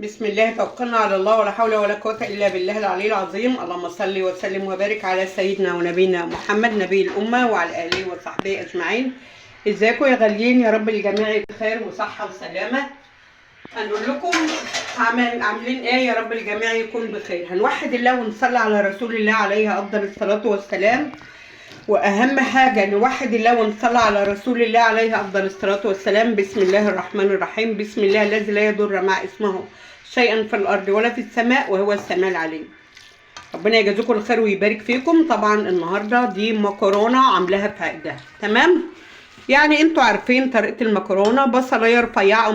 بسم الله توكلنا على الله ولا حول ولا قوة إلا بالله العلي العظيم. اللهم صل وسلم وبارك على سيدنا ونبينا محمد نبي الأمة وعلى آله وصحبه أجمعين. ازيكم يا غاليين؟ يا رب الجميع بخير وصحة وسلامة. هنقول لكم عاملين ايه؟ يا رب الجميع يكون بخير. هنوحد الله ونصلي على رسول الله عليه أفضل الصلاة والسلام. واهم حاجه نوحد الله ونصلي على رسول الله عليه افضل الصلاه والسلام. بسم الله الرحمن الرحيم. بسم الله الذي لا يضر مع اسمه شيئا في الارض ولا في السماء وهو السميع العليم. ربنا يجازيكم الخير ويبارك فيكم. طبعا النهارده دي مكرونه عاملاها في عقدها، تمام؟ يعني انتوا عارفين طريقه المكرونه، بصلايه رفيعه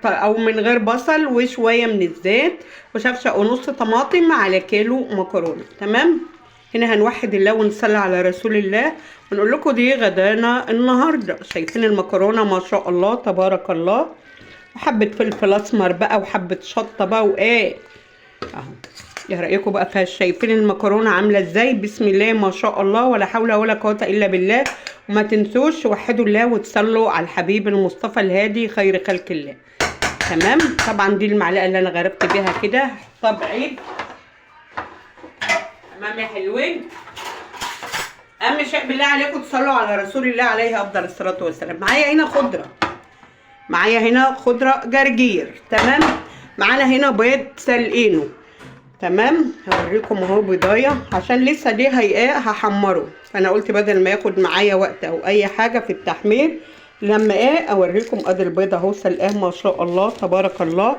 او من غير بصل، وشويه من الزيت، وشفشه ونص طماطم على كيلو مكرونه، تمام؟ هنا هنوحد الله ونصلي على رسول الله ونقول لكم دي غدانا النهارده. شايفين المكرونه ما شاء الله تبارك الله، وحبه فلفل اسمر بقى وحبه شطه بقى وايه اهو. يا رايكم بقى فيها؟ شايفين المكرونه عامله ازاي؟ بسم الله ما شاء الله ولا حول ولا قوه الا بالله. وما تنسوش توحدوا الله وتصلوا على الحبيب المصطفى الهادي خير خلق الله، تمام؟ طبعا دي المعلقه اللي انا غرفت بيها كده، هحطها بعيد، تمام يا حلوين؟ اهم شيء بالله عليكم تصلوا على رسول الله عليه افضل الصلاه والسلام. معايا هنا خضره جرجير، تمام؟ معانا هنا بيض سلقينه، تمام؟ هوريكم اهو بيضايه عشان لسه دي هحمره، فانا قلت بدل ما ياخد معايا وقت او اي حاجه في التحمير لما اوريكم ادي البيضه اهو سلقاه ما شاء الله تبارك الله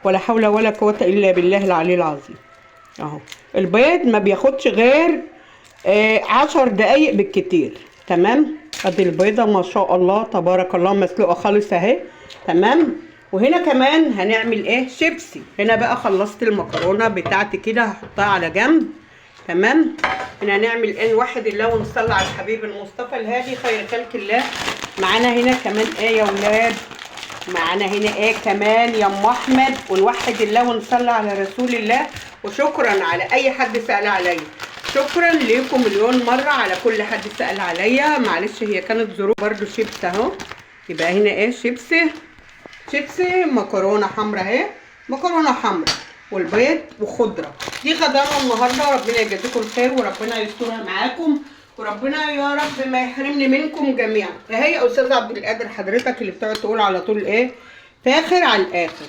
ولا حول ولا قوه الا بالله العلي العظيم. اهو البيض ما بياخدش غير 10 دقايق بالكتير، تمام؟ ادي البيضه ما شاء الله تبارك الله مسلوقه خالص اهي، تمام؟ وهنا كمان هنعمل ايه؟ شيبسي. هنا بقى خلصت المكرونه بتاعتي كده هحطها على جنب، تمام؟ هنا هنعمل ايه؟ نوحد الله ونصلي على الحبيب المصطفى الهادي خير خلق الله. معانا هنا كمان ايه يا ولاد؟ معانا هنا ايه كمان يا ام احمد؟ ونوحد الله ونصلي على رسول الله. وشكرا على اي حد سأل عليا، شكرا ليكم مليون مره على كل حد سأل عليا. معلش هي كانت ظروف. برضو شيبس اهو، يبقى هنا ايه؟ شيبسي مكرونه حمرا اهي، مكرونه حمرا والبيض وخضره. دي غدانا النهارده. ربنا يجازيكم الخير وربنا يسترها معاكم، وربنا يا رب ما يحرمني منكم جميعا. اهي يا استاذ عبد القادر حضرتك اللي بتقعد تقول على طول ايه؟ فاخر على الاخر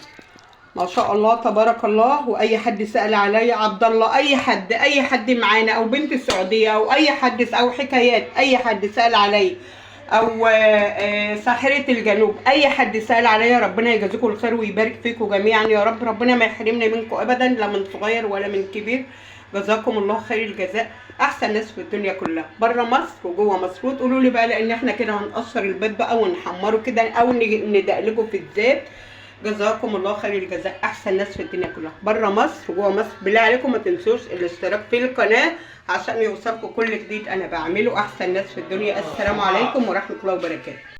ما شاء الله تبارك الله. واي حد سأل عليا عبد الله، اي حد معانا او بنت السعوديه او اي حد او حكايات، اي حد سأل عليا او ساحرة الجنوب، اي حد سأل عليا ربنا يجازيكم الخير ويبارك فيكم جميعا يا رب. ربنا ما يحرمنا منكم ابدا، لا من صغير ولا من كبير. جزاكم الله خير الجزاء. احسن ناس في الدنيا كلها بره مصر وجوه مصر. وتقولوا لي بقى لان احنا كده هنقشر البيض بقى ونحمره كده او ندقلجه في الزيت. جزاكم الله خير الجزاء. احسن ناس في الدنيا كلها بره مصر وجوه مصر. بالله عليكم ما تنسوش الاشتراك في القناه عشان يوصلكم كل جديد انا بعمله. احسن ناس في الدنيا. السلام عليكم ورحمه الله وبركاته.